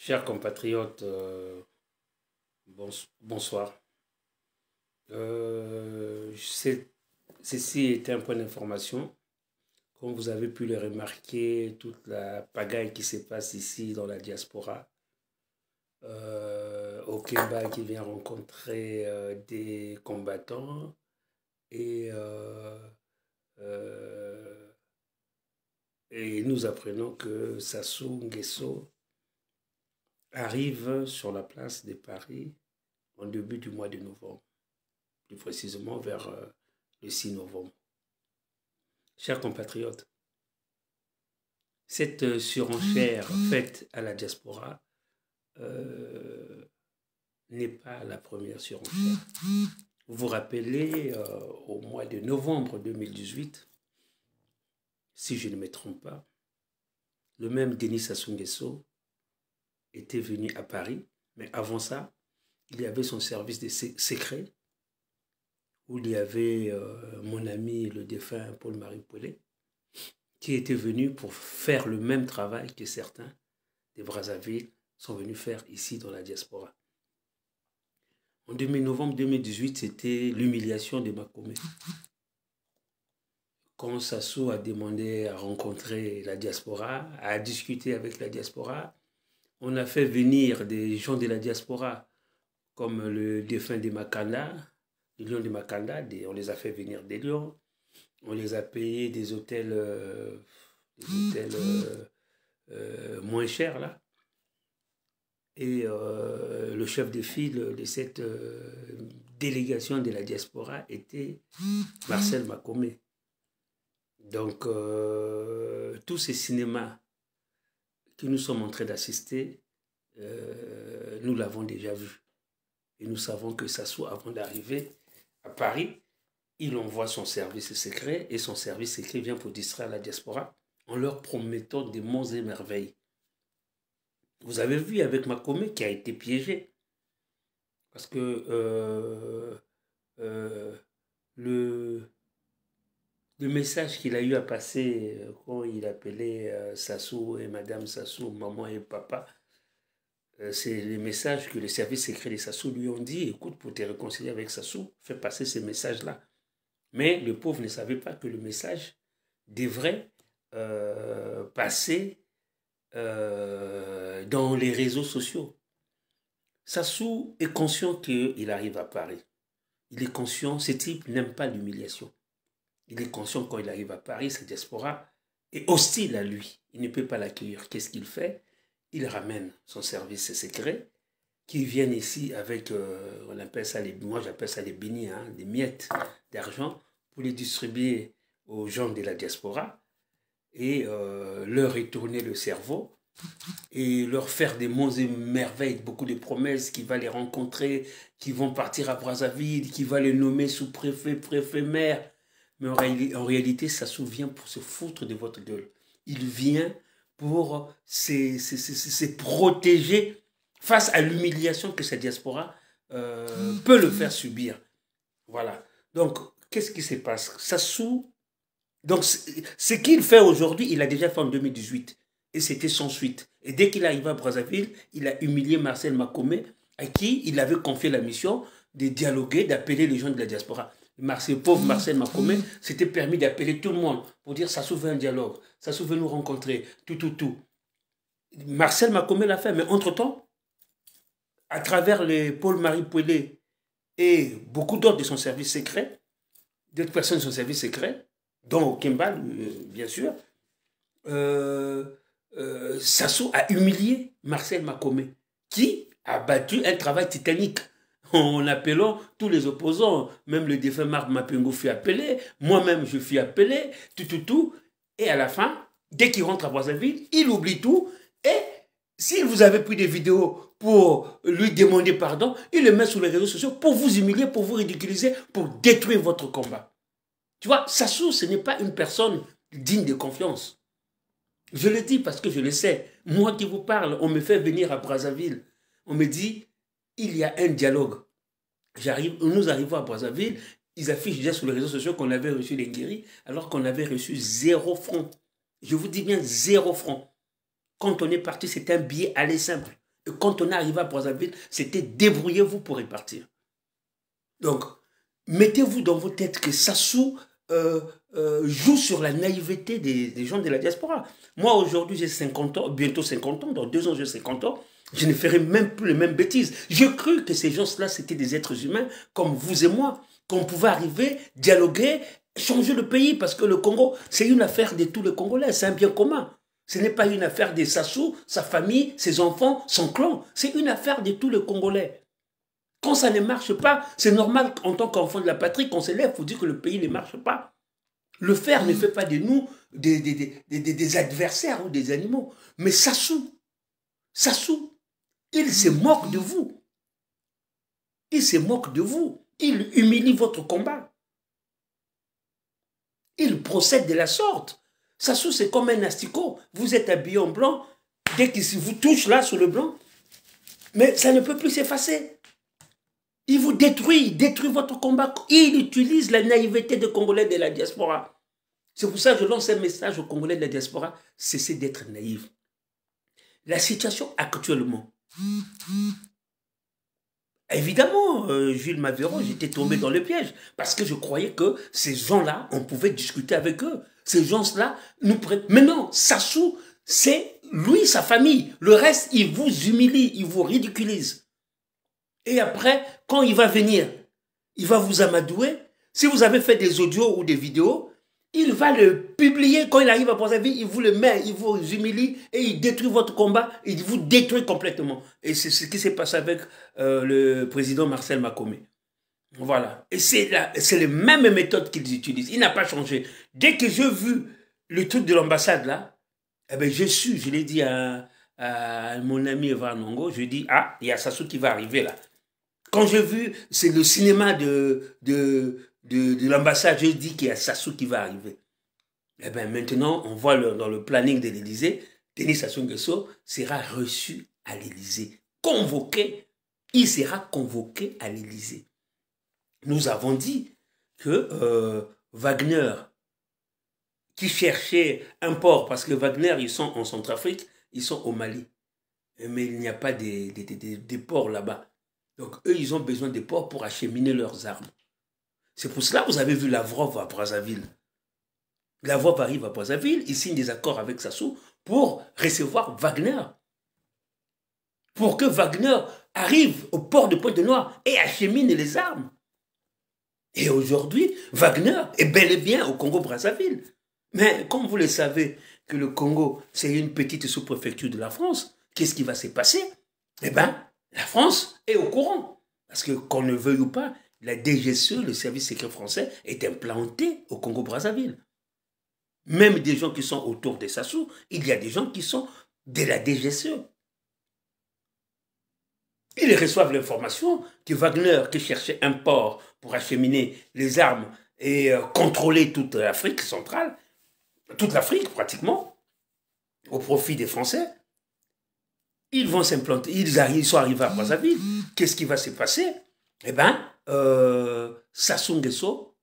Chers compatriotes, bonsoir. Ceci est un point d'information. Comme vous avez pu le remarquer, toute la pagaille qui se passe ici dans la diaspora. Au Québec, qui vient rencontrer des combattants euh, et nous apprenons que Sassou Nguesso arrive sur la place de Paris en début du mois de novembre, plus précisément vers le 6 novembre. Chers compatriotes, cette surenchère faite à la diaspora n'est pas la première surenchère. Vous vous rappelez, au mois de novembre 2018, si je ne me trompe pas, le même Denis Sassou Nguesso était venu à Paris, mais avant ça, il y avait son service de secret, où il y avait mon ami le défunt Paul-Marie Paulet, qui était venu pour faire le même travail que certains des Brazzaville sont venus faire ici dans la diaspora. En novembre 2018, c'était l'humiliation de Makome. Quand Sassou a demandé à rencontrer la diaspora, à discuter avec la diaspora, on a fait venir des gens de la diaspora, comme le défunt de Makanda, le lion de Makanda, on les a fait venir des lions, on les a payé des hôtels, moins chers, là. Et le chef de file de cette délégation de la diaspora était Marcel Makome. Donc, tous ces cinémas que nous sommes en train d'assister, nous l'avons déjà vu. Et nous savons que Sassou, avant d'arriver à Paris, il envoie son service secret et son service secret vient pour distraire la diaspora en leur promettant des monts et merveilles. Vous avez vu avec Makome qui a été piégé. Parce que le message qu'il a eu à passer quand il appelait Sassou et Madame Sassou, maman et papa, c'est les messages que les services secrets de Sassou lui ont dit. Écoute, pour te réconcilier avec Sassou, fais passer ces messages-là. Mais le pauvre ne savait pas que le message devrait passer dans les réseaux sociaux. Sassou est conscient qu'il arrive à Paris. Il est conscient, ce type n'aime pas l'humiliation. Il est conscient quand il arrive à Paris, sa diaspora est hostile à lui. Il ne peut pas l'accueillir. Qu'est-ce qu'il fait? Il ramène son service secret qui viennent ici avec, on appelle ça moi j'appelle ça les beignets, hein, des miettes d'argent pour les distribuer aux gens de la diaspora et leur retourner le cerveau et leur faire des monts et merveilles, beaucoup de promesses, qui va les rencontrer, qui vont partir à Brazzaville, qui va les nommer sous-préfet, préfet, maire. Mais en réalité, ça vient pour se foutre de votre gueule. Il vient pour se protéger face à l'humiliation que cette diaspora peut le faire subir. Voilà. Donc, qu'est-ce qui se passe? Sassou, donc ce qu'il fait aujourd'hui, il a déjà fait en 2018. Et c'était sans suite. Et dès qu'il arrive à Brazzaville, il a humilié Marcel Makome, à qui il avait confié la mission de dialoguer, d'appeler les gens de la diaspora. Pauvre Marcel Makome s'était permis d'appeler tout le monde pour dire ça s'ouvre un dialogue, ça s'ouvre nous rencontrer, tout. Marcel Makome l'a fait, mais entre-temps, à travers les Paul-Marie Paulet et beaucoup d'autres de son service secret, d'autres personnes de son service secret, dont Kimball, bien sûr, Sassou a humilié Marcel Makome, qui a battu un travail titanique en appelant tous les opposants. Même le défunt Marc Mapengo fut appelé, moi-même je fus appelé, tout. Et à la fin, dès qu'il rentre à Brazzaville, il oublie tout. Et s'il vous avait pris des vidéos pour lui demander pardon, il le met sur les réseaux sociaux pour vous humilier, pour vous ridiculiser, pour détruire votre combat. Tu vois, Sassou, ce n'est pas une personne digne de confiance. Je le dis parce que je le sais. Moi qui vous parle, on me fait venir à Brazzaville. On me dit, il y a un dialogue. Nous arrivons à Brazzaville, ils affichent déjà sur les réseaux sociaux qu'on avait reçu les guéris, alors qu'on avait reçu 0 francs. Je vous dis bien 0 francs. Quand on est parti, c'était un billet aller simple. Et quand on est arrivé à Brazzaville, c'était débrouillez-vous pour repartir. Donc, mettez-vous dans vos têtes que Sassou joue sur la naïveté des gens de la diaspora. Moi, aujourd'hui, j'ai 50 ans, bientôt 50 ans, dans 2 ans, j'ai 50 ans. Je ne ferai même plus les mêmes bêtises. J'ai cru que ces gens-là, c'était des êtres humains comme vous et moi, qu'on pouvait arriver, dialoguer, changer le pays, parce que le Congo, c'est une affaire de tous les Congolais, c'est un bien commun. Ce n'est pas une affaire de Sassou, sa famille, ses enfants, son clan. C'est une affaire de tous les Congolais. Quand ça ne marche pas, c'est normal en tant qu'enfant de la patrie qu'on se lève pour dire que le pays ne marche pas. Le fer ne fait pas de nous des adversaires ou des animaux. Mais Sassou, il se moque de vous. Il se moque de vous. Il humilie votre combat. Il procède de la sorte. Sassou, c'est comme un asticot. Vous êtes habillé en blanc. Dès qu'il vous touche là sur le blanc, mais ça ne peut plus s'effacer. Il vous détruit, il détruit votre combat. Il utilise la naïveté des Congolais de la diaspora. C'est pour ça que je lance un message aux Congolais de la diaspora. Cessez d'être naïfs. La situation actuellement. Évidemment, Jules Mavero, j'étais tombé dans le piège. Parce que je croyais que ces gens-là, on pouvait discuter avec eux. Ces gens-là nous prennent. Mais non, Sassou, c'est lui, sa famille. Le reste, il vous humilie, il vous ridiculise. Et après, quand il va venir, il va vous amadouer. Si vous avez fait des audios ou des vidéos, il va le publier. Quand il arrive à Brazzaville, il vous le met, il vous humilie et il détruit votre combat. Il vous détruit complètement. Et c'est ce qui s'est passé avec le président Marcel Makome. Voilà. Et c'est les mêmes méthodes qu'ils utilisent. Il n'a pas changé. Dès que j'ai vu le truc de l'ambassade là, eh ben, je l'ai dit à mon ami Evan Nongo, je lui ai dit, ah, il y a Sassou qui va arriver là. Quand j'ai vu, c'est le cinéma de l'ambassade, j'ai dit qu'il y a Sassou qui va arriver. Eh bien maintenant, on voit dans le planning de l'Élysée, Denis Sassou Nguesso sera reçu à l'Élysée. Convoqué, il sera convoqué à l'Élysée. Nous avons dit que Wagner, qui cherchait un port, parce que Wagner, ils sont en Centrafrique, ils sont au Mali. Mais il n'y a pas des ports là-bas. Donc, eux, ils ont besoin des ports pour acheminer leurs armes. C'est pour cela que vous avez vu Lavrov à Brazzaville. Lavrov arrive à Brazzaville, il signe des accords avec Sassou pour recevoir Wagner. Pour que Wagner arrive au port de Pointe-Noire et achemine les armes. Et aujourd'hui, Wagner est bel et bien au Congo-Brazzaville. Mais comme vous le savez que le Congo, c'est une petite sous-préfecture de la France, qu'est-ce qui va se passer? Eh bien, la France est au courant. Parce que qu'on ne veuille ou pas, la DGSE, le service secret français, est implanté au Congo-Brazzaville. Même des gens qui sont autour de Sassou, il y a des gens qui sont de la DGSE. Ils reçoivent l'information que Wagner, qui cherchait un port pour acheminer les armes et contrôler toute l'Afrique centrale, toute l'Afrique pratiquement, au profit des Français, ils vont s'implanter, ils sont arrivés à Brazzaville. Qu'est-ce qui va se passer? Eh bien, Sassou Nguesso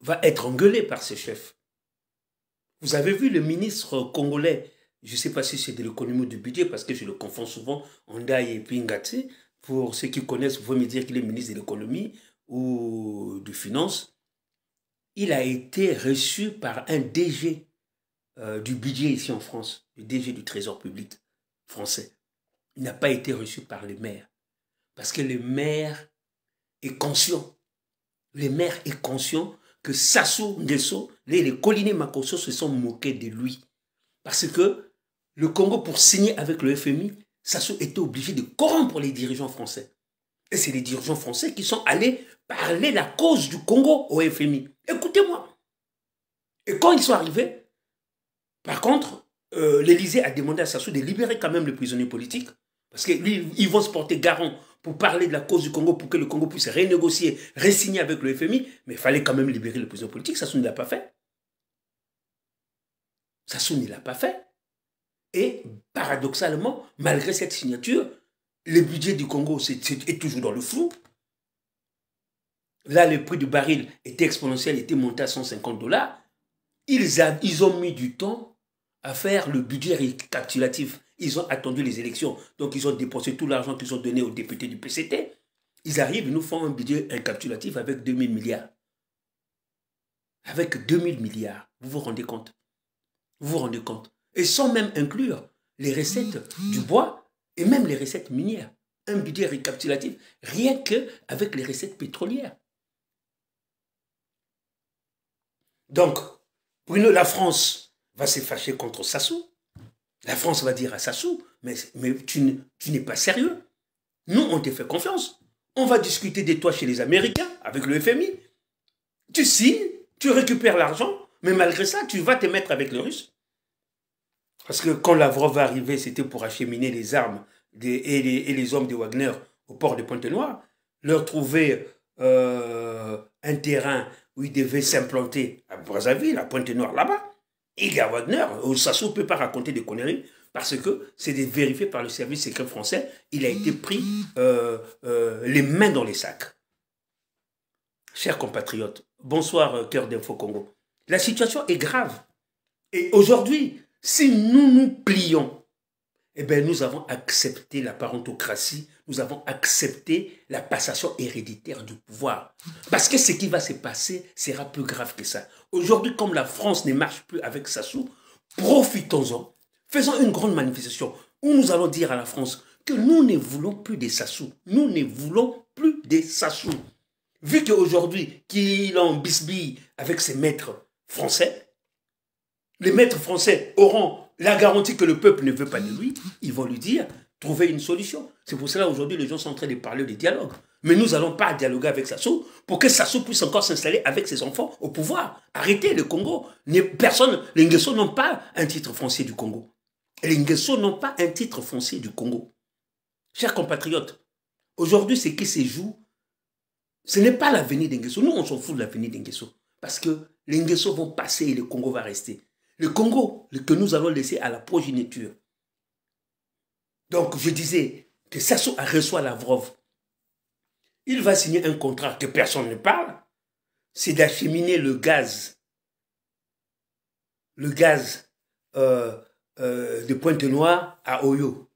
va être engueulé par ses chefs. Vous avez vu le ministre congolais, je ne sais pas si c'est de l'économie ou du budget, parce que je le confonds souvent, Ndaye et puis Ngati. Pour ceux qui connaissent, vous pouvez me dire qu'il est ministre de l'économie ou de finances. Il a été reçu par un DG du budget ici en France, le DG du Trésor public français. Il n'a pas été reçu par les maires. Parce que le maire est conscient. Le maire est conscient que Sassou Nguesso, les Koliné Makosso se sont moqués de lui. Parce que le Congo, pour signer avec le FMI, Sassou était obligé de corrompre les dirigeants français. Et c'est les dirigeants français qui sont allés parler la cause du Congo au FMI. Écoutez-moi. Et quand ils sont arrivés, par contre, l'Élysée a demandé à Sassou de libérer quand même les prisonniers politiques. Parce qu'ils vont se porter garant pour parler de la cause du Congo, pour que le Congo puisse renégocier, re-signer avec le FMI, mais il fallait quand même libérer les prisonniers politiques. Sassou ne l'a pas fait. Sassou ne l'a pas fait. Et paradoxalement, malgré cette signature, le budget du Congo est toujours dans le flou. Là, le prix du baril était exponentiel, était monté à 150 $. Ils ont mis du temps à faire le budget récapitulatif. Ils ont attendu les élections. Donc, ils ont dépensé tout l'argent qu'ils ont donné aux députés du PCT. Ils arrivent, ils nous font un budget incalculatif avec 2000 milliards. Avec 2000 milliards. Vous vous rendez compte? Vous vous rendez compte? Et sans même inclure les recettes du bois et même les recettes minières. Un budget récapitulatif, rien qu'avec les recettes pétrolières. Donc, Bruno, la France va se fâcher contre Sassou. La France va dire à Sassou, mais tu n'es pas sérieux. Nous, on te fait confiance. On va discuter de toi chez les Américains, avec le FMI. Tu signes, tu récupères l'argent, mais malgré ça, tu vas te mettre avec les Russes. Parce que quand Lavrov va arriver, c'était pour acheminer les armes et les hommes de Wagner au port de Pointe-Noire, leur trouver un terrain où ils devaient s'implanter à Brazzaville, à Pointe-Noire, là-bas. Et à Wagner, Sassou ne peut pas raconter des conneries parce que c'est vérifié par le service secret français. Il a été pris les mains dans les sacs. Chers compatriotes, bonsoir Cœur d'Info Congo. La situation est grave. Et aujourd'hui, si nous nous plions, eh bien, nous avons accepté la parentocratie, nous avons accepté la passation héréditaire du pouvoir. Parce que ce qui va se passer sera plus grave que ça. Aujourd'hui, comme la France ne marche plus avec Sassou, profitons-en, faisons une grande manifestation où nous allons dire à la France que nous ne voulons plus des Sassou. Nous ne voulons plus des Sassou. Vu qu'aujourd'hui, qu'il en bisbille avec ses maîtres français, les maîtres français auront la garantie que le peuple ne veut pas de lui, ils vont lui dire, trouver une solution. C'est pour cela aujourd'hui les gens sont en train de parler de dialogue. Mais nous n'allons pas dialoguer avec Sassou pour que Sassou puisse encore s'installer avec ses enfants au pouvoir. Arrêtez le Congo. Personne, les Nguesso n'ont pas un titre foncier du Congo. Et les Nguesso n'ont pas un titre foncier du Congo. Chers compatriotes, aujourd'hui ce qui se joue, ce n'est pas l'avenir des Nguesso. Nous on s'en fout de l'avenir des Nguesso. Parce que les Nguesso vont passer et le Congo va rester. Le Congo que nous allons laisser à la progéniture. Donc, je disais que Sassou reçoit Lavrov. Il va signer un contrat que personne ne parle. C'est d'acheminer le gaz. Le gaz de Pointe-Noire à Oyo.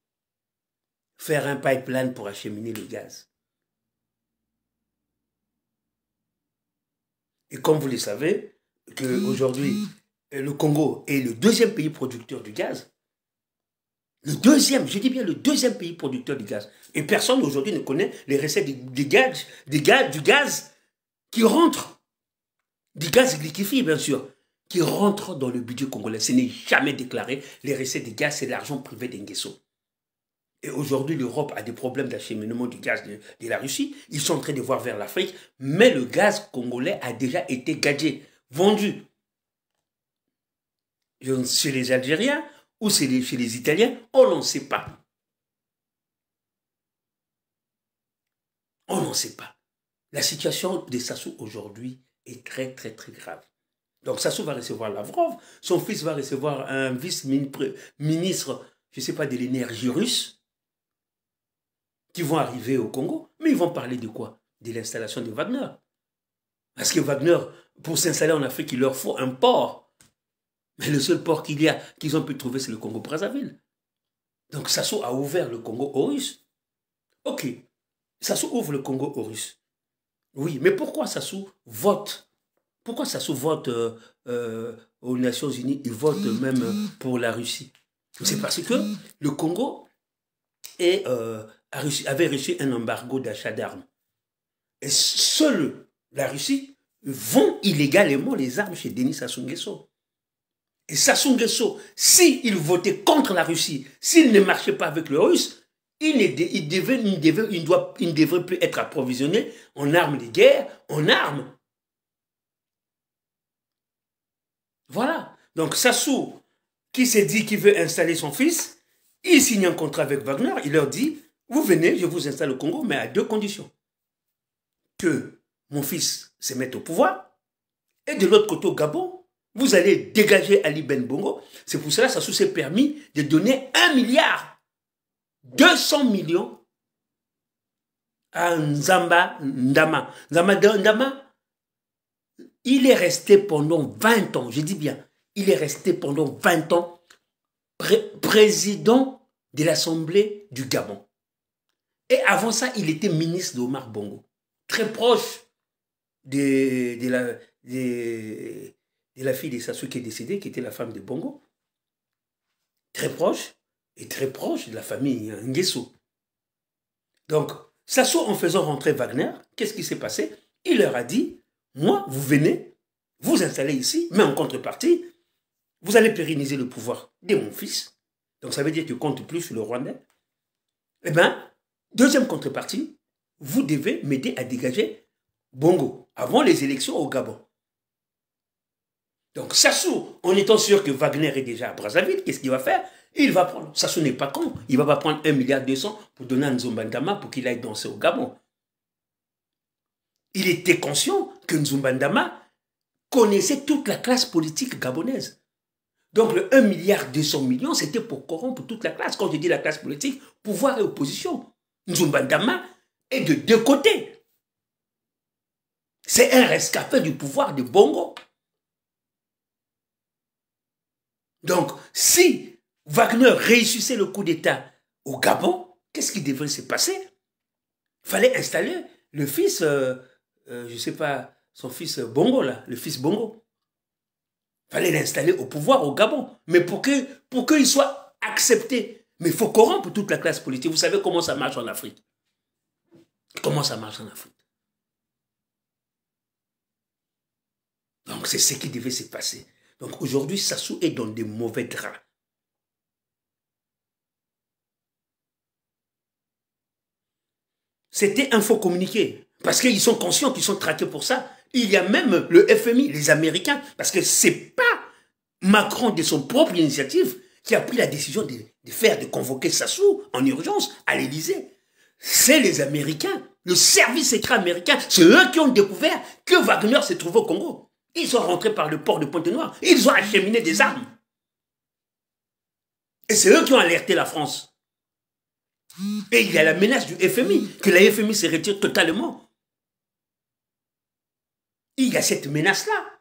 Faire un pipeline pour acheminer le gaz. Et comme vous le savez, qu'aujourd'hui, le Congo est le deuxième pays producteur du gaz. Le deuxième, je dis bien le deuxième pays producteur du gaz. Et personne aujourd'hui ne connaît les recettes du gaz qui rentre, du gaz liquéfié bien sûr, qui rentre dans le budget congolais. Ce n'est jamais déclaré. Les recettes du gaz, c'est l'argent privé des Nguesso. Et aujourd'hui, l'Europe a des problèmes d'acheminement du gaz de la Russie. Ils sont en train de voir vers l'Afrique. Mais le gaz congolais a déjà été gagé, vendu. Chez les Algériens ou chez les Italiens, on n'en sait pas. On n'en sait pas. La situation de Sassou aujourd'hui est très, très, très grave. Donc Sassou va recevoir Lavrov, son fils va recevoir un vice-ministre, je ne sais pas, de l'énergie russe, qui vont arriver au Congo, mais ils vont parler de quoi? De l'installation de Wagner. Parce que Wagner, pour s'installer en Afrique, il leur faut un port. Mais le seul port qu'ils ont pu trouver, c'est le Congo-Brazzaville. Donc Sassou a ouvert le Congo aux Russes. Ok, Sassou ouvre le Congo aux Russes. Oui, mais pourquoi Sassou vote? Pourquoi Sassou vote aux Nations Unies? Il vote même pour la Russie. C'est parce que le Congo avait reçu un embargo d'achat d'armes. Et seule la Russie vend illégalement les armes chez Denis Sassou Nguesso. Et Sassou Nguesso, s'il votait contre la Russie, s'il ne marchait pas avec les Russes, il ne devrait plus être approvisionné en armes de guerre, en armes. Voilà. Donc Sassou, qui s'est dit qu'il veut installer son fils, il signe un contrat avec Wagner, il leur dit, vous venez, je vous installe au Congo, mais à deux conditions. Que mon fils se mette au pouvoir, et de l'autre côté au Gabon, vous allez dégager Ali Ben Bongo. C'est pour cela que Sassou s'est permis de donner 1 milliard 200 millions à Nzamba Ndama. Nzamba Ndama, il est resté pendant 20 ans, je dis bien, il est resté pendant 20 ans président de l'Assemblée du Gabon. Et avant ça, il était ministre d'Omar Bongo. Très proche de la fille de Sassou qui est décédée, qui était la femme de Bongo. Très proche, et très proche de la famille Nguesso. Donc, Sassou, en faisant rentrer Wagner, qu'est-ce qui s'est passé? Il leur a dit, moi, vous venez, vous installez ici, mais en contrepartie, vous allez pérenniser le pouvoir de mon fils. Donc, ça veut dire qu'il ne compte plus sur le Rwandais. Eh bien, deuxième contrepartie, vous devez m'aider à dégager Bongo avant les élections au Gabon. Donc, Sassou, en étant sûr que Wagner est déjà à Brazzaville, qu'est-ce qu'il va faire? Il va prendre, Sassou n'est pas con, il ne va pas prendre 1,2 milliard pour donner à Nzumbandama pour qu'il aille danser au Gabon. Il était conscient que Nzumbandama connaissait toute la classe politique gabonaise. Donc le 1,2 milliard, c'était pour corrompre toute la classe. Quand je dis la classe politique, pouvoir et opposition. Nzumbandama est de deux côtés. C'est un rescapé du pouvoir de Bongo. Donc, si Wagner réussissait le coup d'État au Gabon, qu'est-ce qui devrait se passer? Il fallait installer le fils, je ne sais pas, son fils Bongo, là, le fils Bongo. Il fallait l'installer au pouvoir au Gabon. Mais pour qu'il soit accepté, mais il faut corrompre toute la classe politique. Vous savez comment ça marche en Afrique? Comment ça marche en Afrique? Donc, c'est ce qui devait se passer. Donc, aujourd'hui, Sassou est dans des mauvais draps. C'était un faux communiqué. Parce qu'ils sont conscients qu'ils sont traqués pour ça. Il y a même le FMI, les Américains, parce que ce n'est pas Macron de son propre initiative qui a pris la décision de convoquer Sassou en urgence à l'Élysée. C'est les Américains, le service secret américain. C'est eux qui ont découvert que Wagner se trouvait au Congo. Ils sont rentrés par le port de Pointe-Noire. Ils ont acheminé des armes. Et c'est eux qui ont alerté la France. Et il y a la menace du FMI, que la FMI se retire totalement. Il y a cette menace-là.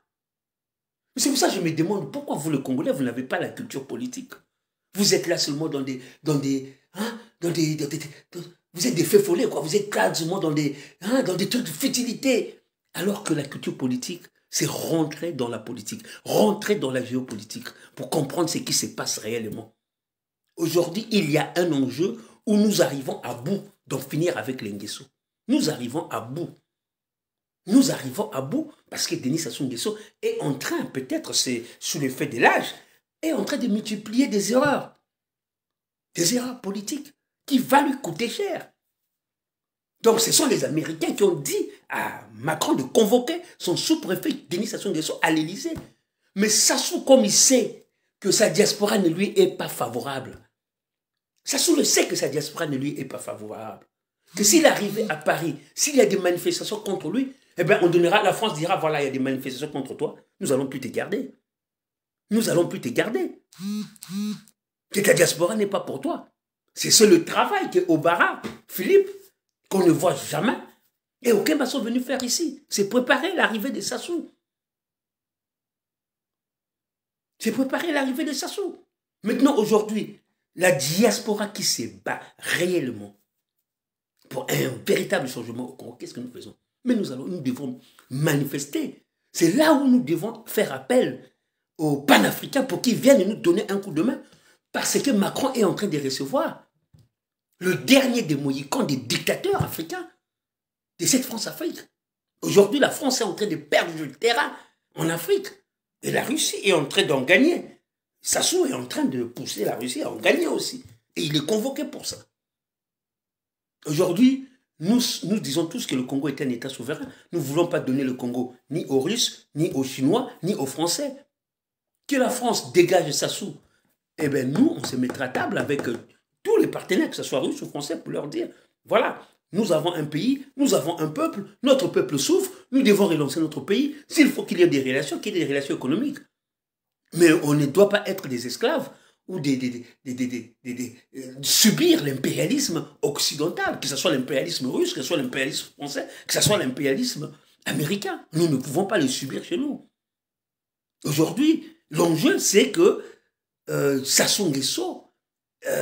C'est pour ça que je me demande pourquoi vous, le Congolais, vous n'avez pas la culture politique. Vous êtes là seulement vous êtes des faits follets, quoi. Vous êtes là seulement dans des trucs de futilité. Alors que la culture politique, c'est rentrer dans la politique, rentrer dans la géopolitique pour comprendre ce qui se passe réellement. Aujourd'hui, il y a un enjeu où nous arrivons à bout d'en finir avec les Nguesso. Nous arrivons à bout. Nous arrivons à bout parce que Denis Sassou Nguesso est en train, peut-être c'est sous l'effet de l'âge, est en train de multiplier des erreurs politiques qui vont lui coûter cher. Donc ce sont les Américains qui ont dit à Macron de convoquer son sous-préfet Denis Sassou Nguesso à l'Élysée. Mais Sassou, comme il sait que sa diaspora ne lui est pas favorable, Sassou le sait que sa diaspora ne lui est pas favorable, que s'il arrivait à Paris, s'il y a des manifestations contre lui, eh bien, la France dira, voilà, il y a des manifestations contre toi, nous n'allons plus te garder. Nous n'allons plus te garder. Que ta diaspora n'est pas pour toi. C'est le travail que Obara, Philippe, qu'on ne voit jamais, et Okemba sont venus faire ici. C'est préparer l'arrivée de Sassou. C'est préparer l'arrivée de Sassou. Maintenant, aujourd'hui, la diaspora qui se bat réellement pour un véritable changement au Congo, qu'est-ce que nous faisons? Mais nous devons manifester. C'est là où nous devons faire appel aux panafricains pour qu'ils viennent nous donner un coup de main. Parce que Macron est en train de recevoir le dernier des Mohicans, des dictateurs africains de cette France-Afrique. Aujourd'hui, la France est en train de perdre du terrain en Afrique. Et la Russie est en train d'en gagner. Sassou est en train de pousser la Russie à en gagner aussi. Et il est convoqué pour ça. Aujourd'hui, nous disons tous que le Congo est un État souverain. Nous ne voulons pas donner le Congo ni aux Russes, ni aux Chinois, ni aux Français. Que la France dégage Sassou. Eh bien, nous, on se mettra à table avec tous les partenaires, que ce soit russes ou français, pour leur dire, voilà, nous avons un pays, nous avons un peuple, notre peuple souffre, nous devons relancer notre pays. S'il faut qu'il y ait des relations, qu'il y ait des relations économiques. Mais on ne doit pas être des esclaves ou subir l'impérialisme occidental, que ce soit l'impérialisme russe, que ce soit l'impérialisme français, que ce soit l'impérialisme américain. Nous ne pouvons pas le subir chez nous. Aujourd'hui, l'enjeu, c'est que Sassou Nguesso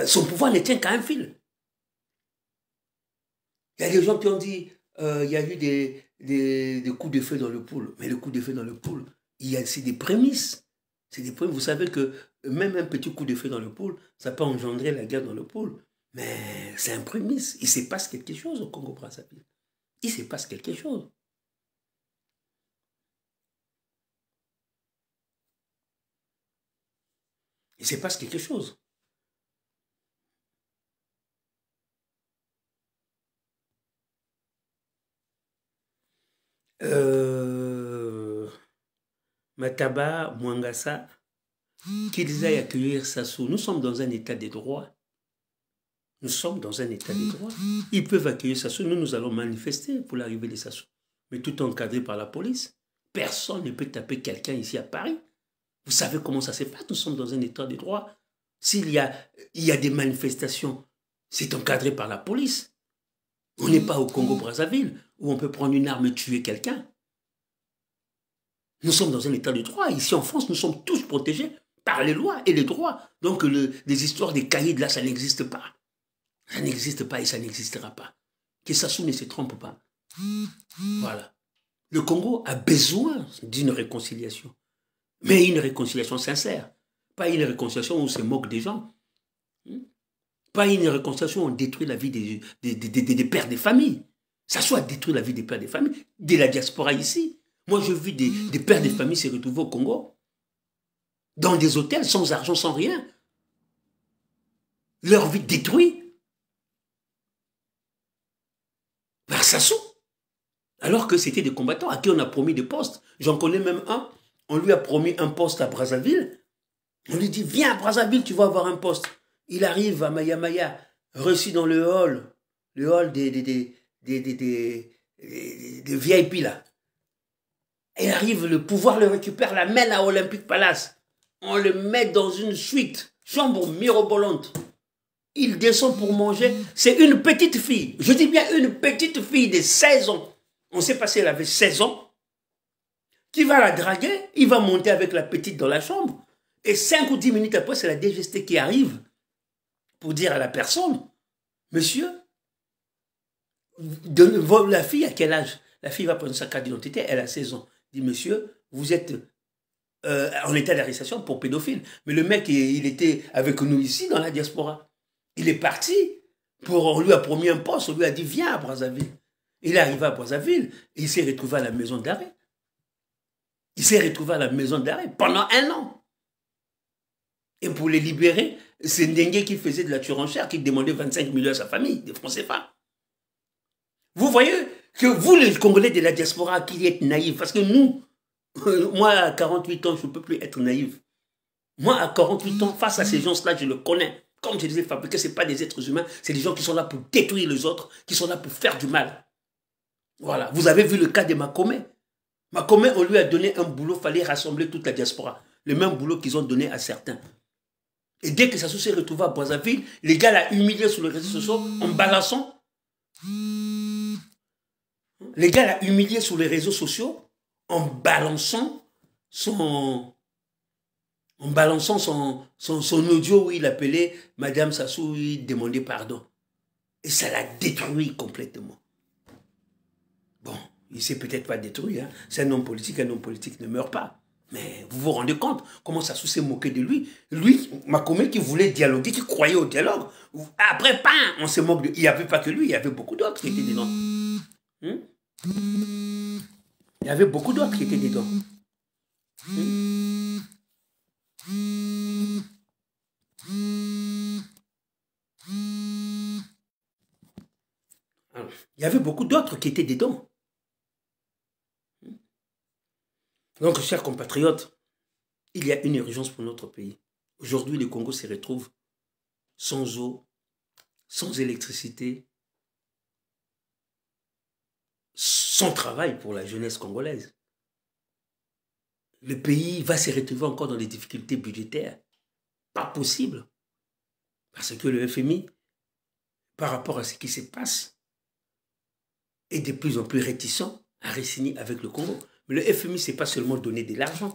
son pouvoir ne tient qu'à un fil. Il y a des gens qui ont dit, il y a eu des coups de feu dans le pool. Mais le coup de feu dans le pool, c'est des prémices. C'est des prémices. Vous savez que même un petit coup de feu dans le pool, ça peut engendrer la guerre dans le pool. Mais c'est un prémisse. Il se passe quelque chose au Congo-Brazzaville. Il se passe quelque chose. Il se passe quelque chose. Mataba, Mwangassa, qu'ils aillent accueillir Sassou. Nous sommes dans un état de droit. Nous sommes dans un état de droit. Ils peuvent accueillir Sassou. Nous allons manifester pour l'arrivée de Sassou. Mais tout encadré par la police. Personne ne peut taper quelqu'un ici à Paris. Vous savez comment ça se passe. Nous sommes dans un état de droit. S'il y a des manifestations, c'est encadré par la police. On n'est pas au Congo-Brazzaville où on peut prendre une arme et tuer quelqu'un. Nous sommes dans un état de droit. Ici en France, nous sommes tous protégés par les lois et les droits. Donc les histoires des cahiers de là, ça n'existe pas. Ça n'existe pas et ça n'existera pas. Que Sassou ne se trompe pas. Voilà. Le Congo a besoin d'une réconciliation. Mais une réconciliation sincère. Pas une réconciliation où on se moque des gens. Pas une réconciliation où on détruit la vie des pères des familles. Sassou a détruit la vie des pères des familles. De la diaspora ici. Moi, je vis des pères des familles se retrouver au Congo. Dans des hôtels, sans argent, sans rien. Leur vie détruite. Par Sassou. Alors que c'était des combattants à qui on a promis des postes. J'en connais même un. On lui a promis un poste à Brazzaville. On lui dit, viens à Brazzaville, tu vas avoir un poste. Il arrive à Maya Maya, reçu dans le hall des VIP là. Il arrive, le pouvoir le récupère, l'amène à Olympic Palace. On le met dans une suite, chambre mirobolante. Il descend pour manger. C'est une petite fille. Je dis bien une petite fille de 16 ans. On ne sait pas si elle avait 16 ans. Qui va la draguer. Il va monter avec la petite dans la chambre. Et 5 ou 10 minutes après, c'est la DGST qui arrive pour dire à la personne, monsieur, la fille à quel âge? La fille va prendre sa carte d'identité, elle a 16 ans. Dit, monsieur, vous êtes en état d'arrestation pour pédophile. Mais le mec, il était avec nous ici dans la diaspora. Il est parti, on lui a promis un poste, on lui a dit, viens à Brazzaville. Il est arrivé à Brazzaville, et il s'est retrouvé à la maison d'arrêt. Il s'est retrouvé à la maison d'arrêt pendant 1 an. Et pour les libérer, c'est Ndengue qui faisait de la surenchère, qui demandait 25 millions à sa famille, des francs CFA. Vous voyez que vous, les Congolais de la diaspora, qui êtes naïfs, parce que nous, moi, à 48 ans, je ne peux plus être naïf. Moi, à 48 ans, face à ces gens-là, je le connais. Comme je disais, fabriquer, ce n'est pas des êtres humains, c'est des gens qui sont là pour détruire les autres, qui sont là pour faire du mal. Voilà. Vous avez vu le cas de Makome. Makome, on lui a donné un boulot, il fallait rassembler toute la diaspora. Le même boulot qu'ils ont donné à certains. Et dès que Sassou s'est retrouvé à Brazzaville, les gars l'ont humilié sur les réseaux sociaux en balançant. Les gars l'ont humilié sur les réseaux sociaux en balançant son audio où il appelait Madame Sassou, il demandait pardon. Et ça l'a détruit complètement. Bon, il ne s'est peut-être pas détruit. Hein. C'est un homme politique ne meurt pas. Mais vous vous rendez compte comment Sassou s'est moqué de lui. Lui, Makome qui voulait dialoguer, qui croyait au dialogue. Après, on se moque de... Il n'y avait pas que lui, il y avait beaucoup d'autres qui étaient dedans. Il y avait beaucoup d'autres qui étaient dedans. Il y avait beaucoup d'autres qui étaient dedans. Donc, chers compatriotes, il y a une urgence pour notre pays. Aujourd'hui, le Congo se retrouve sans eau, sans électricité, sans travail pour la jeunesse congolaise. Le pays va se retrouver encore dans des difficultés budgétaires. Pas possible. Parce que le FMI, par rapport à ce qui se passe, est de plus en plus réticent à re-signer avec le Congo. Mais le FMI, ce n'est pas seulement donner de l'argent.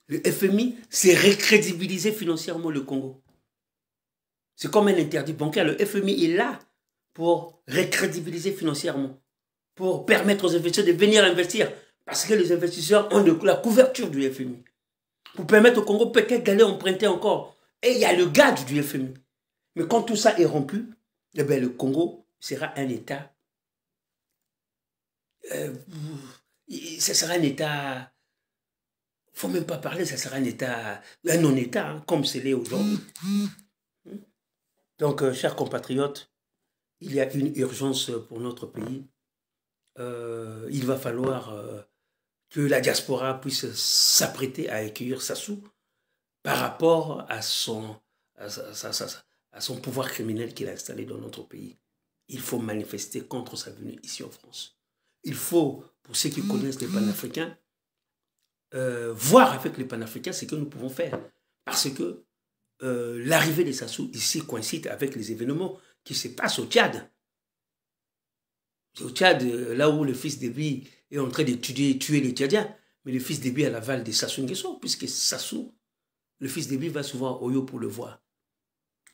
Le FMI, c'est recrédibiliser financièrement le Congo. C'est comme un interdit bancaire. Le FMI est là pour recrédibiliser financièrement, pour permettre aux investisseurs de venir investir, parce que les investisseurs ont la couverture du FMI. Pour permettre au Congo peut-être d'aller emprunter encore. Et il y a le gage du FMI. Mais quand tout ça est rompu, eh bien, le Congo sera un État. Ce sera un État. Il ne faut même pas parler, ça sera un État, un non-État, hein, comme c'est l'est aujourd'hui. Donc, chers compatriotes, il y a une urgence pour notre pays. Il va falloir que la diaspora puisse s'apprêter à accueillir Sassou par rapport à son pouvoir criminel qu'il a installé dans notre pays. Il faut manifester contre sa venue ici en France. Il faut, pour ceux qui connaissent les panafricains, voir avec les panafricains ce que nous pouvons faire. Parce que l'arrivée de Sassou ici coïncide avec les événements qui se passent au Tchad. Au Tchad, là où le fils d'Ebi est en train de tuer les Tchadiens, mais le fils d'Ebi à l'aval de Sassou Nguesso, puisque Sassou, le fils d'Ebi, va souvent à Oyo pour le voir.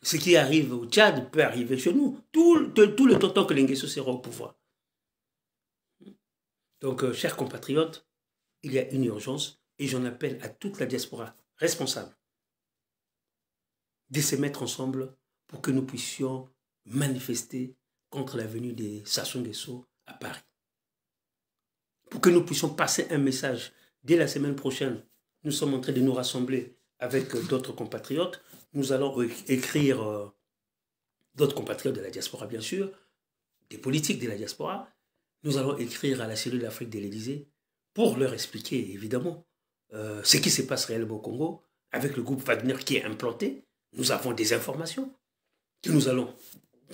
Ce qui arrive au Tchad peut arriver chez nous, tout le temps que les Nguesso sera au pouvoir. Donc, chers compatriotes, il y a une urgence et j'en appelle à toute la diaspora responsable de se mettre ensemble pour que nous puissions manifester contre la venue de Sassou Nguesso à Paris. Pour que nous puissions passer un message dès la semaine prochaine. Nous sommes en train de nous rassembler avec d'autres compatriotes. Nous allons écrire d'autres compatriotes de la diaspora, bien sûr, des politiques de la diaspora. Nous allons écrire à la cellule d'Afrique de l'Élysée pour leur expliquer, évidemment, ce qui se passe réellement au Congo avec le groupe Wagner qui est implanté. Nous avons des informations que nous allons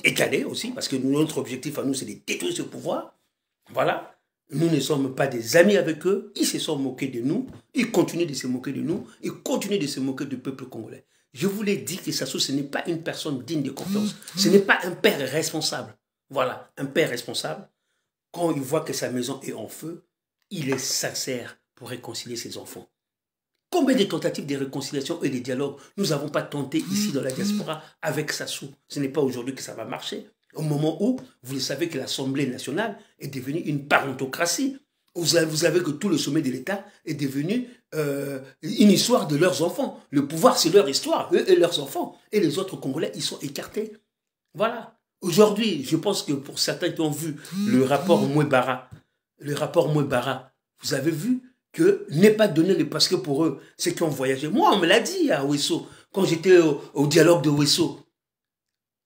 étaler aussi, parce que notre objectif à nous, c'est de détruire ce pouvoir. Voilà. Nous ne sommes pas des amis avec eux. Ils se sont moqués de nous. Ils continuent de se moquer de nous. Ils continuent de se moquer du peuple congolais. Je vous l'ai dit que Sassou, ce n'est pas une personne digne de confiance. Ce n'est pas un père responsable. Voilà, un père responsable. Quand il voit que sa maison est en feu, il est sincère pour réconcilier ses enfants. Combien de tentatives de réconciliation et de dialogue nous n'avons pas tenté ici dans la diaspora avec Sassou? Ce n'est pas aujourd'hui que ça va marcher. Au moment où, vous le savez que l'Assemblée nationale est devenue une parentocratie. Vous savez que tout le sommet de l'État est devenu une histoire de leurs enfants. Le pouvoir, c'est leur histoire, eux et leurs enfants. Et les autres Congolais, ils sont écartés. Voilà. Aujourd'hui, je pense que pour certains qui ont vu le rapport Mouebara, vous avez vu que n'est pas donné le parce que pour eux, ceux qui ont voyagé. Moi, on me l'a dit à Ouesso, quand j'étais au dialogue de Ouesso.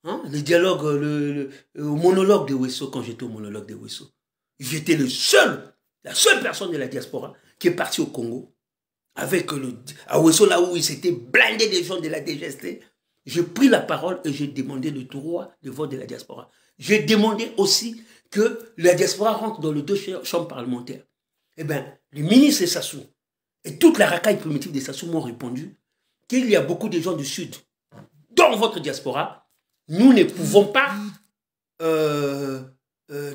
Hein, le dialogue, au monologue de Ouesso, quand j'étais au monologue de Ouesso. J'étais la seule personne de la diaspora qui est partie au Congo, à Ouesso, là où ils s'étaient blindés des gens de la DGST. J'ai pris la parole et j'ai demandé le droit de vote de la diaspora. J'ai demandé aussi que la diaspora rentre dans les deux chambres parlementaires. Eh bien, le ministre Sassou et toute la racaille primitive de Sassou m'ont répondu qu'il y a beaucoup de gens du Sud dans votre diaspora. Nous ne pouvons pas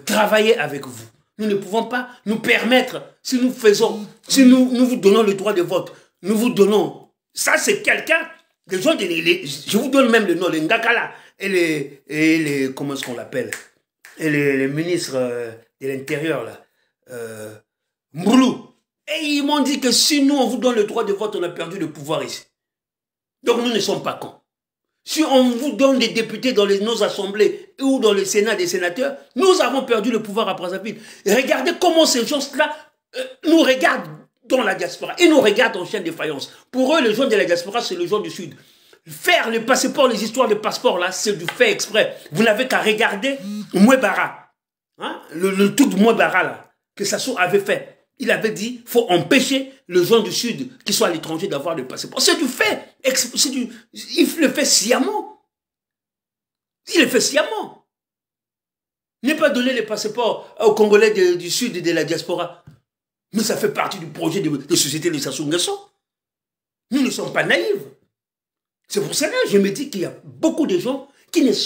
travailler avec vous. Nous ne pouvons pas nous permettre, si nous vous donnons le droit de vote, nous vous donnons, ça c'est quelqu'un, les gens, je vous donne même le nom, les Ngakala, et les comment est-ce qu'on l'appelle, et les ministres de l'Intérieur, là, Mboulou. Et ils m'ont dit que si nous, on vous donne le droit de vote, on a perdu le pouvoir ici. Donc nous ne sommes pas cons. Si on vous donne des députés dans nos assemblées ou dans le Sénat des sénateurs, nous avons perdu le pouvoir à Brazzaville. Regardez comment ces gens-là nous regardent dans la diaspora. Ils nous regardent en chaîne de faïence. Pour eux, les gens de la diaspora, c'est les gens du Sud. Faire les passeports, les histoires de passeports, là, c'est du fait exprès. Vous n'avez qu'à regarder Mouebara. Hein? Le tout de Mouebara, là, que Sassou avait fait. Il avait dit, il faut empêcher les gens du Sud qui sont à l'étranger d'avoir le passeport. C'est du fait. Il le fait sciemment. Il le fait sciemment. Ne pas donner les passeports aux Congolais du Sud et de la diaspora. Mais ça fait partie du projet de société de Sassou Nguesso. Nous ne sommes pas naïfs. C'est pour cela que je me dis qu'il y a beaucoup de gens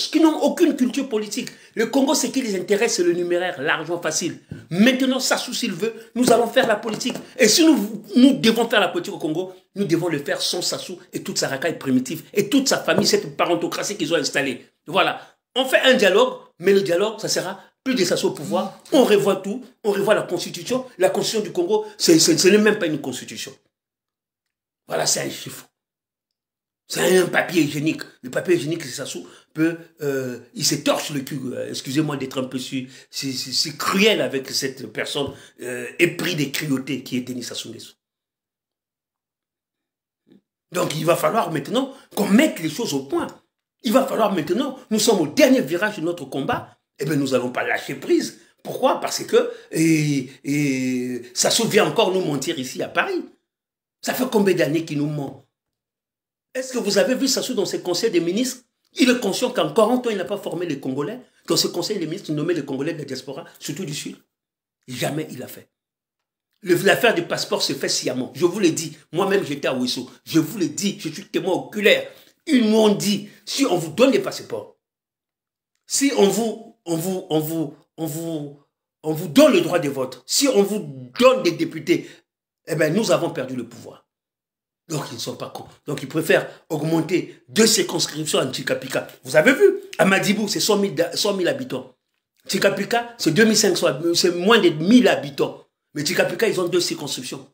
qui n'ont aucune culture politique. Le Congo, ce qui les intéresse, c'est le numéraire, l'argent facile. Maintenant, Sassou, s'il veut, nous allons faire la politique. Et si nous devons faire la politique au Congo, nous devons le faire sans Sassou et toute sa racaille primitive et toute sa famille, cette parentocratie qu'ils ont installée. Voilà. On fait un dialogue, mais le dialogue, ça sera plus de Sassou au pouvoir. On revoit tout, on revoit la constitution. La constitution du Congo, ce n'est même pas une constitution. Voilà, c'est un chiffre. C'est un papier hygiénique. Le papier hygiénique, c'est Sassou peut, il s'étorche le cul. Excusez-moi d'être un peu si cruel avec cette personne épris des cruautés qui est Denis Sassou Nguesso. Donc il va falloir maintenant qu'on mette les choses au point. Il va falloir maintenant, nous sommes au dernier virage de notre combat, eh bien nous n'allons pas lâcher prise. Pourquoi? Parce que Sassou vient encore nous mentir ici à Paris. Ça fait combien d'années qu'il nous ment? Est-ce que vous avez vu Sassou dans ses conseils des ministres? Il est conscient qu'en 40 ans, il n'a pas formé les Congolais. Dans ses conseils des ministres, il nommait les Congolais de la diaspora, surtout du Sud. Jamais il l'a fait. L'affaire du passeport se fait sciemment. Je vous l'ai dit. Moi-même, j'étais à Ouesso. Je vous l'ai dit. Je suis témoin oculaire. Ils m'ont dit, si on vous donne les passeports, si on vous donne le droit de vote, si on vous donne des députés, eh bien, nous avons perdu le pouvoir. Donc, ils ne sont pas cons. Donc, ils préfèrent augmenter 2 circonscriptions en Tchikapika. Vous avez vu, à Madibou, c'est 100 000 habitants. Tchikapika, c'est 2500, c'est moins de 1000 habitants. Mais Tchikapika, ils ont 2 circonscriptions.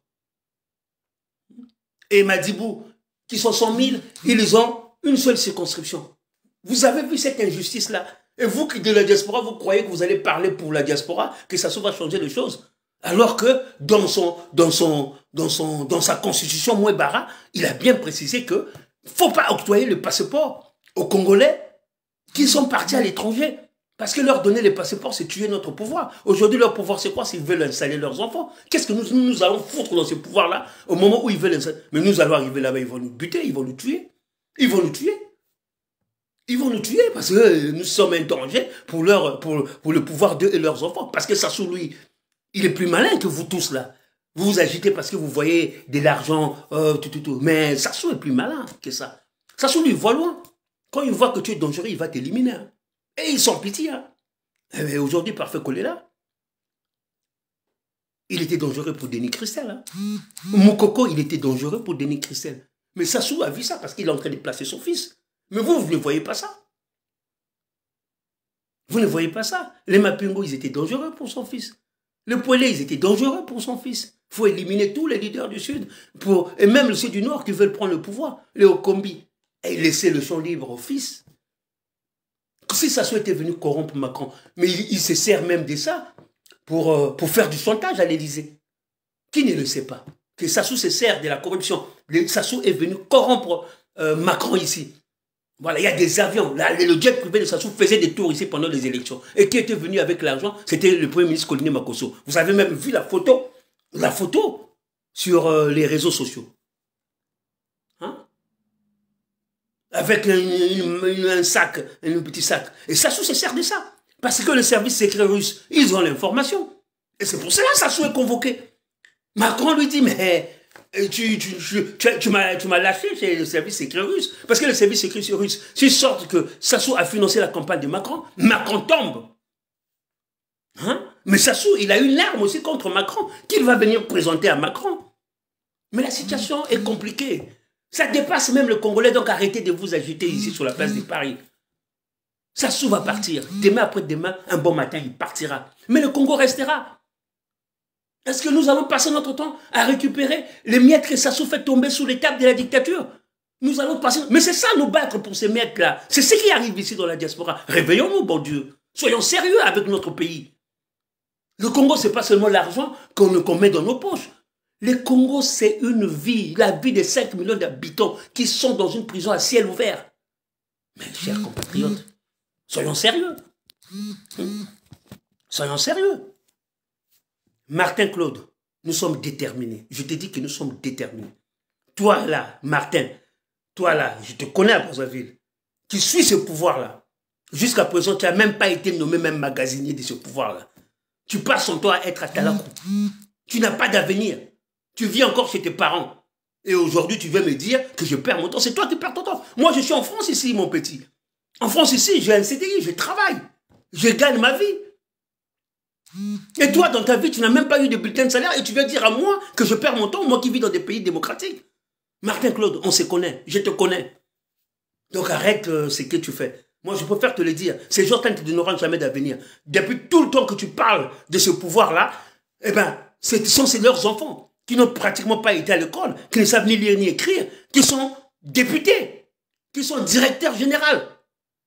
Et Madibou, qui sont 100 000, ils ont une seule circonscription. Vous avez vu cette injustice-là? Et vous qui de la diaspora, vous croyez que vous allez parler pour la diaspora, que ça va changer les choses? Alors que dans sa constitution, Mouébara, il a bien précisé qu'il ne faut pas octroyer le passeport aux Congolais qui sont partis à l'étranger. Parce que leur donner les passeports, c'est tuer notre pouvoir. Aujourd'hui, leur pouvoir, c'est quoi? S'ils veulent installer leurs enfants. Qu'est-ce que nous allons foutre dans ce pouvoir-là au moment où ils veulent installer? Mais nous allons arriver là-bas, ils vont nous buter, ils vont nous tuer. Ils vont nous tuer. Ils vont nous tuer parce que nous sommes un danger pour le pouvoir d'eux et leurs enfants. Parce que Sassou, lui, il est plus malin que vous tous là. Vous vous agitez parce que vous voyez de l'argent, tout. Mais Sassou est plus malin que ça. Sassou, lui, voit loin. Quand il voit que tu es dangereux, il va t'éliminer. Hein. Et ils sont pitié. Hein. Aujourd'hui, Parfait Kolela, il était dangereux pour Denis Christel. Hein. Moukoko, il était dangereux pour Denis Christel. Mais Sassou a vu ça parce qu'il est en train de placer son fils. Mais vous ne voyez pas ça. Vous ne voyez pas ça. Les Mapingo, ils étaient dangereux pour son fils. Les Poilé, ils étaient dangereux pour son fils. Il faut éliminer tous les leaders du Sud. Et même ceux du Nord qui veulent prendre le pouvoir. Les Okombi. Et laisser le champ libre au fils. Si Sassou était venu corrompre Macron, mais il se sert même de ça pour faire du chantage à l'Élysée. Qui ne le sait pas? Que Sassou se sert de la corruption. Sassou est venu corrompre Macron ici. Voilà, il y a des avions. Là, le jet privé de Sassou faisait des tours ici pendant les élections. Et qui était venu avec l'argent, c'était le Premier ministre Koliné Makosso. Vous avez même vu la photo sur les réseaux sociaux. Hein? Avec un sac, un petit sac. Et Sassou se sert de ça. Parce que le service secret russe, ils ont l'information. Et c'est pour cela que Sassou est convoqué. Macron lui dit, mais tu m'as lâché chez le service secret russe. Parce que le service secret russe, s'il sort que Sassou a financé la campagne de Macron, Macron tombe. Hein? Mais Sassou, il a une arme aussi contre Macron, qu'il va venir présenter à Macron. Mais la situation est compliquée. Ça dépasse même le Congolais, donc arrêtez de vous agiter ici sur la place de Paris. Sassou va partir. Demain après-demain, un bon matin, il partira. Mais le Congo restera. Est-ce que nous allons passer notre temps à récupérer les miettes que Sassou fait tomber sous les tables de la dictature? Nous allons passer... Mais c'est ça, nous battre pour ces miettes-là. C'est ce qui arrive ici dans la diaspora. Réveillons-nous, bon Dieu. Soyons sérieux avec notre pays. Le Congo, ce n'est pas seulement l'argent qu'on met dans nos poches. Le Congo, c'est une vie, la vie des 5 millions d'habitants qui sont dans une prison à ciel ouvert. Mais, chers compatriotes, soyons sérieux. Soyons sérieux. Martin Claude, nous sommes déterminés. Je te dis que nous sommes déterminés. Toi là, Martin, toi là, je te connais à Brazzaville, qui suis ce pouvoir-là. Jusqu'à présent, tu n'as même pas été nommé même magasinier de ce pouvoir-là. Tu passes son temps à être à Talakou. Tu n'as pas d'avenir. Tu vis encore chez tes parents. Et aujourd'hui, tu veux me dire que je perds mon temps. C'est toi qui perds ton temps. Moi, je suis en France ici, mon petit. En France, ici, j'ai un CDI, je travaille. Je gagne ma vie. Et toi, dans ta vie, tu n'as même pas eu de bulletin de salaire et tu viens dire à moi que je perds mon temps, moi qui vis dans des pays démocratiques. Martin Claude, on se connaît, je te connais. Donc arrête ce que tu fais. Moi, je préfère te le dire. Ces gens n'auront jamais d'avenir. Depuis tout le temps que tu parles de ce pouvoir-là, eh ben, ce sont leurs enfants qui n'ont pratiquement pas été à l'école, qui ne savent ni lire ni écrire, qui sont députés, qui sont directeurs généraux,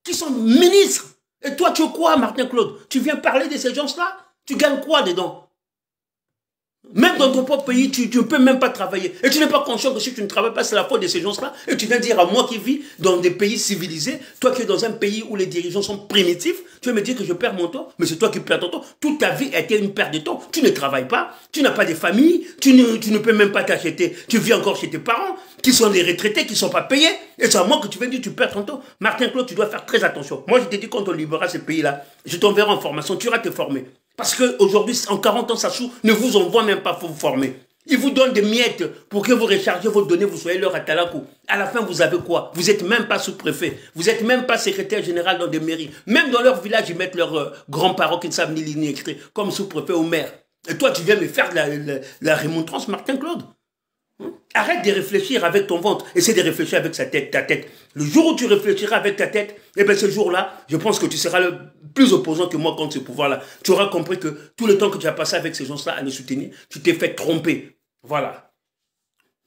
qui sont ministres. Et toi, tu es quoi, Martin Claude? Tu viens parler de ces gens-là? Tu gagnes quoi dedans? Même dans ton propre pays, tu ne peux même pas travailler. Et tu n'es pas conscient que si tu ne travailles pas, c'est la faute de ces gens-là. Et tu viens dire à moi qui vis dans des pays civilisés, toi qui es dans un pays où les dirigeants sont primitifs, tu vas me dire que je perds mon temps. Mais c'est toi qui perds ton temps. Toute ta vie a été une perte de temps. Tu ne travailles pas, tu n'as pas de famille, tu ne peux même pas t'acheter. Tu vis encore chez tes parents, qui sont des retraités, qui ne sont pas payés. Et c'est à moi que tu viens dire que tu perds ton temps. Martin Claude, tu dois faire très attention. Moi, je t'ai dit quand on libérera ces pays-là, je t'enverrai en formation, tu iras te former. Parce qu'aujourd'hui, en 40 ans, Sassou ne vous envoie même pas pour vous former. Ils vous donnent des miettes pour que vous rechargez vos données, vous soyez leur atalakou. À la fin, vous avez quoi? Vous n'êtes même pas sous-préfet. Vous n'êtes même pas secrétaire général dans des mairies. Même dans leur village, ils mettent leurs grands-parents qui ne savent ni lire ni écrire, comme sous-préfet ou maire. Et toi, tu viens me faire la remontrance, Martin Claude. Arrête de réfléchir avec ton ventre. Essaie de réfléchir avec ta tête. Le jour où tu réfléchiras avec ta tête, eh bien ce jour-là, je pense que tu seras le plus opposant que moi contre ce pouvoir-là. Tu auras compris que tout le temps que tu as passé avec ces gens-là à les soutenir, tu t'es fait tromper. Voilà.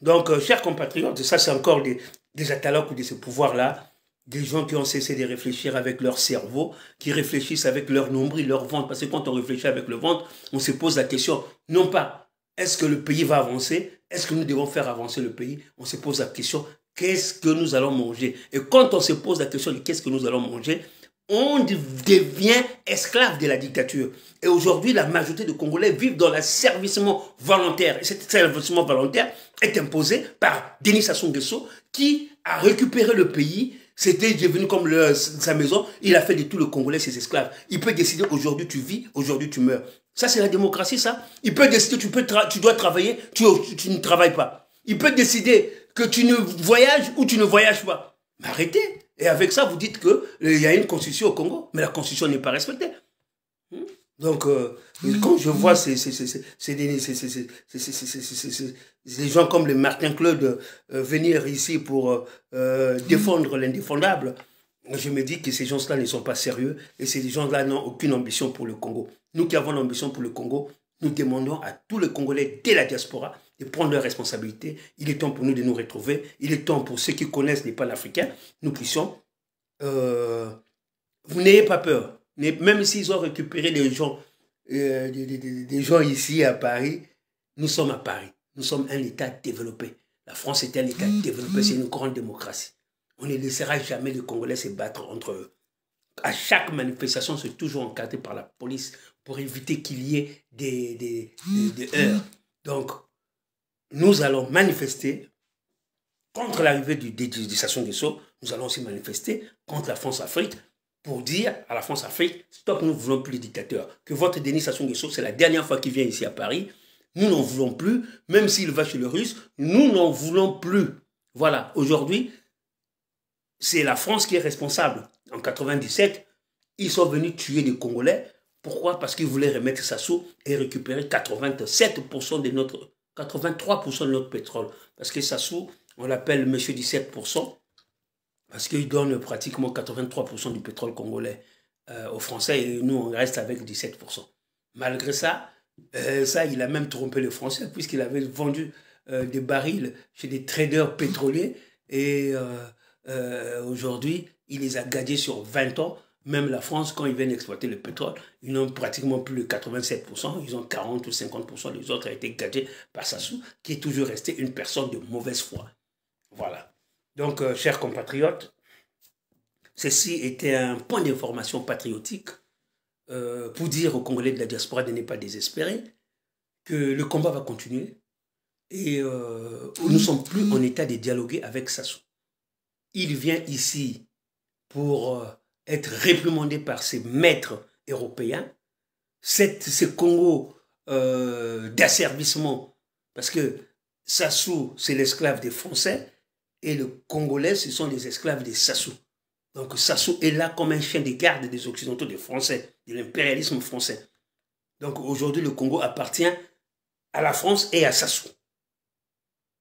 Donc, chers compatriotes, ça c'est encore des atalogues de ce pouvoir-là, des gens qui ont cessé de réfléchir avec leur cerveau, qui réfléchissent avec leur nombril, leur ventre. Parce que quand on réfléchit avec le ventre, on se pose la question, non pas est-ce que le pays va avancer? Est-ce que nous devons faire avancer le pays? On se pose la question, qu'est-ce que nous allons manger? Et quand on se pose la question de qu'est-ce que nous allons manger, on devient esclave de la dictature. Et aujourd'hui, la majorité des Congolais vivent dans l'asservissement volontaire. Et cet asservissement volontaire est imposé par Denis Sassou Nguesso qui a récupéré le pays. C'était devenu comme sa maison. Il a fait de tous les Congolais ses esclaves. Il peut décider aujourd'hui tu vis, aujourd'hui tu meurs. Ça, c'est la démocratie, ça. Il peut décider tu dois travailler, tu ne travailles pas. Il peut décider que tu ne voyages ou tu ne voyages pas. Mais arrêtez. Et avec ça, vous dites qu'il y a une constitution au Congo, mais la constitution n'est pas respectée. Donc, quand je vois des gens comme le Martin Claude venir ici pour défendre l'indéfendable, je me dis que ces gens-là ne sont pas sérieux et ces gens-là n'ont aucune ambition pour le Congo. Nous qui avons l'ambition pour le Congo, nous demandons à tous les Congolais de la diaspora de prendre leurs responsabilités. Il est temps pour nous de nous retrouver. Il est temps pour ceux qui connaissent les panafricains, nous puissions. Vous n'ayez pas peur. Même s'ils ont récupéré des gens ici à Paris, nous sommes à Paris. Nous sommes un État développé. La France est un État développé, c'est une grande démocratie. On ne laissera jamais les Congolais se battre entre eux. À chaque manifestation, c'est toujours encadré par la police pour éviter qu'il y ait des heurts. Donc, nous allons manifester contre l'arrivée du Sassou Nguesso. Nous allons aussi manifester contre la France-Afrique pour dire à la France-Afrique, stop, nous ne voulons plus les dictateurs. Que votre Denis Sassou Nguesso, c'est la dernière fois qu'il vient ici à Paris. Nous n'en voulons plus, même s'il va chez le Russe, nous n'en voulons plus. Voilà, aujourd'hui, c'est la France qui est responsable. En 97, ils sont venus tuer les Congolais. Pourquoi? Parce qu'ils voulaient remettre Sassou et récupérer 83% de notre pétrole. Parce que Sassou, on l'appelle monsieur 17%, parce qu'il donne pratiquement 83% du pétrole congolais aux Français et nous, on reste avec 17%. Malgré ça, il a même trompé les Français puisqu'il avait vendu des barils chez des traders pétroliers et aujourd'hui, il les a gadgés sur 20 ans. Même la France, quand ils viennent exploiter le pétrole, ils n'ont pratiquement plus de 87%, ils ont 40 ou 50%, les autres ont été gadgés par Sassou, qui est toujours resté une personne de mauvaise foi. Voilà. Donc, chers compatriotes, ceci était un point d'information patriotique pour dire aux Congolais de la diaspora de ne pas désespérer, que le combat va continuer et nous ne sommes plus en état de dialoguer avec Sassou. Il vient ici pour être réprimandé par ses maîtres européens, ce Congo d'asservissement, parce que Sassou, c'est l'esclave des Français, et le Congolais, ce sont les esclaves des Sassou. Donc Sassou est là comme un chien de garde des Occidentaux, des Français, de l'impérialisme français. Donc aujourd'hui, le Congo appartient à la France et à Sassou.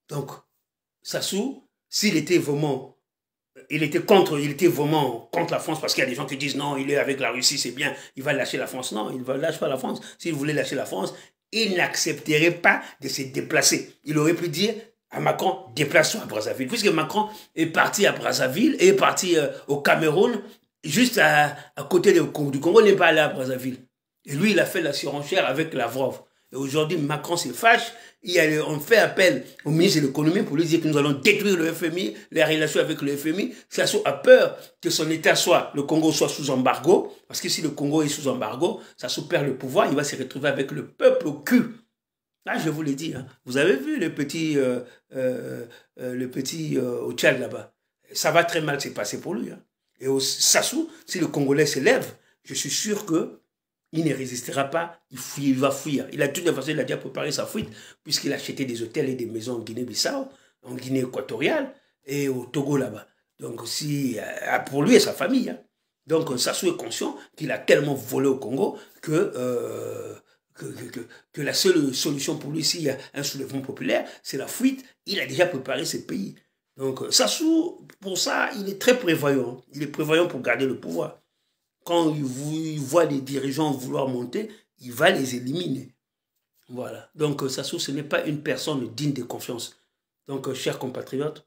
Donc Sassou, s'il était vraiment... il était vraiment contre la France parce qu'il y a des gens qui disent non, il est avec la Russie, c'est bien, il va lâcher la France. Non, il ne va lâcher pas la France. S'il voulait lâcher la France, il n'accepterait pas de se déplacer. Il aurait pu dire à Macron, déplace-toi à Brazzaville. Puisque Macron est parti à Brazzaville et est parti au Cameroun, juste à côté du Congo, il n'est pas allé à Brazzaville. Et lui, il a fait la surenchère avec Lavrov. Et aujourd'hui, Macron se fâche. On fait appel au ministre de l'économie pour lui dire que nous allons détruire le FMI, les relations avec le FMI. Sassou a peur que son État le Congo soit sous embargo. Parce que si le Congo est sous embargo, Sassou perd le pouvoir, il va se retrouver avec le peuple au cul. Là, je vous l'ai dit, hein. Vous avez vu le petit au Tchad là-bas. Ça va très mal se passer pour lui. Hein. Et au Sassou, si le Congolais s'élève, je suis sûr qu'il ne résistera pas, il va fuir. Il a de toute façon, il a déjà préparé sa fuite, puisqu'il a acheté des hôtels et des maisons en Guinée-Bissau, en Guinée équatoriale et au Togo là-bas. Donc, pour lui et sa famille. Hein. Donc, Sassou est conscient qu'il a tellement volé au Congo que la seule solution pour lui, s'il y a un soulèvement populaire, c'est la fuite. Il a déjà préparé ce pays. Donc, Sassou, pour ça, il est très prévoyant. Il est prévoyant pour garder le pouvoir. Quand il voit les dirigeants vouloir monter, il va les éliminer. Voilà. Donc, Sassou, ce n'est pas une personne digne de confiance. Donc, chers compatriotes,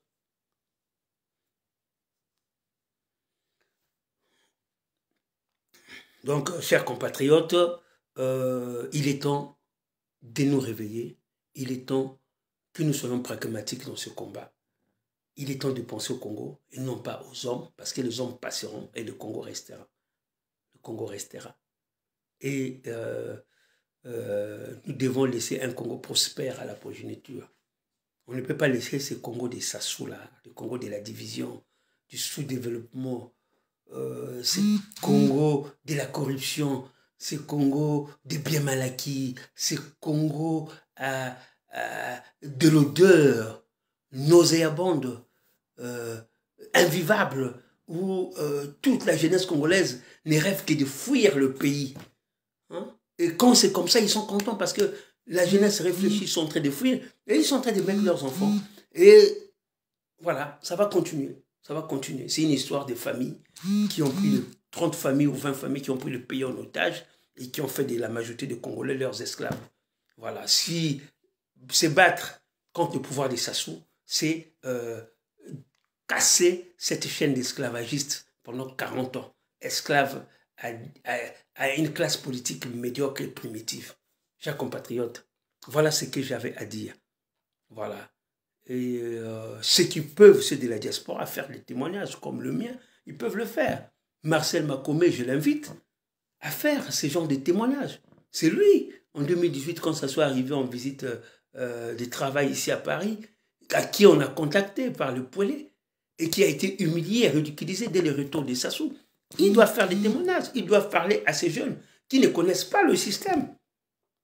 il est temps de nous réveiller. Il est temps que nous soyons pragmatiques dans ce combat. Il est temps de penser au Congo et non pas aux hommes, parce que les hommes passeront et le Congo restera. Le Congo restera. Et nous devons laisser un Congo prospère à la progéniture. On ne peut pas laisser ce Congo de Sassou là, le Congo de la division, du sous-développement, ce Congo de la corruption, ce Congo des biens mal acquis, ce Congo de l'odeur nauséabonde, invivable, où toute la jeunesse congolaise ne rêve que de fuir le pays. Hein? Et quand c'est comme ça, ils sont contents parce que la jeunesse réfléchit, ils sont en train de fuir et ils sont en train de mettre leurs enfants. Et voilà, ça va continuer. Ça va continuer. C'est une histoire de familles qui ont pris 30 familles ou 20 familles qui ont pris le pays en otage et qui ont fait de la majorité des Congolais leurs esclaves. Voilà. Si se battre contre le pouvoir des Sassou, c'est casser cette chaîne d'esclavagistes pendant 40 ans. Esclaves à une classe politique médiocre et primitive. Chers compatriotes, voilà ce que j'avais à dire. Voilà. Et ceux qui peuvent, ceux de la diaspora, faire des témoignages comme le mien, ils peuvent le faire. Marcel Makomé, je l'invite à faire ce genre de témoignages. C'est lui, en 2018, quand ça soit arrivé en visite de travail ici à Paris, à qui on a contacté par le Poilé, et qui a été humilié et ridiculisé dès le retour de Sassou. Il doit faire des témoignages, il doit parler à ces jeunes qui ne connaissent pas le système,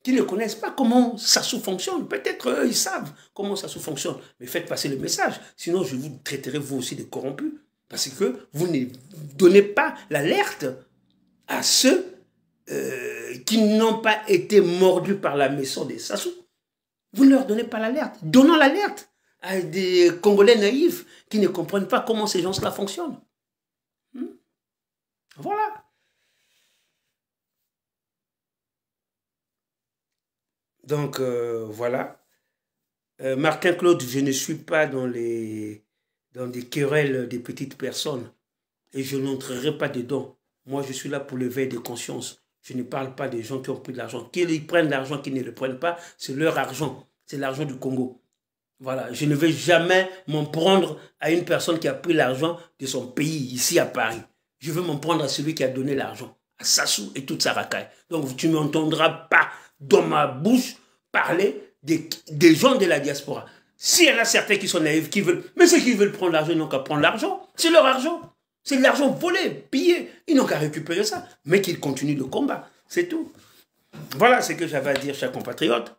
qui ne connaissent pas comment Sassou fonctionne. Peut-être eux, ils savent comment Sassou fonctionne, mais faites passer le message, sinon je vous traiterai vous aussi de corrompus, parce que vous ne donnez pas l'alerte à ceux qui n'ont pas été mordus par la maison de Sassou. Vous ne leur donnez pas l'alerte. Donnons l'alerte à des Congolais naïfs qui ne comprennent pas comment ces gens-là fonctionnent. Voilà. Donc, voilà. Martin Claude, je ne suis pas dans des querelles des petites personnes et je n'entrerai pas dedans. Moi, je suis là pour l'éveil de conscience. Je ne parle pas des gens qui ont pris de l'argent. Qu'ils prennent l'argent, qu'ils ne le prennent pas, c'est leur argent. C'est l'argent du Congo. Voilà. Je ne vais jamais m'en prendre à une personne qui a pris l'argent de son pays, ici à Paris. Je veux m'en prendre à celui qui a donné l'argent, à Sassou et toute sa racaille. Donc, tu ne m'entendras pas dans ma bouche parler des gens de la diaspora. S'il y en a certains qui sont naïfs, qui veulent... Mais ceux qui veulent prendre l'argent, ils n'ont qu'à prendre l'argent. C'est leur argent. C'est de l'argent volé, pillé. Ils n'ont qu'à récupérer ça. Mais qu'ils continuent le combat. C'est tout. Voilà ce que j'avais à dire, chers compatriotes.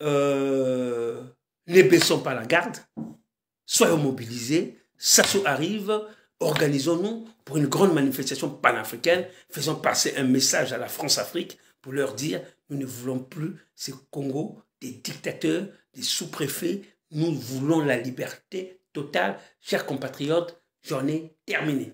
Ne baissons pas la garde. Soyons mobilisés. Sassou arrive. organisons-nous pour une grande manifestation panafricaine, faisons passer un message à la France-Afrique pour leur dire, nous ne voulons plus ces Congo, des dictateurs, des sous-préfets, nous voulons la liberté totale. Chers compatriotes, j'en ai terminé.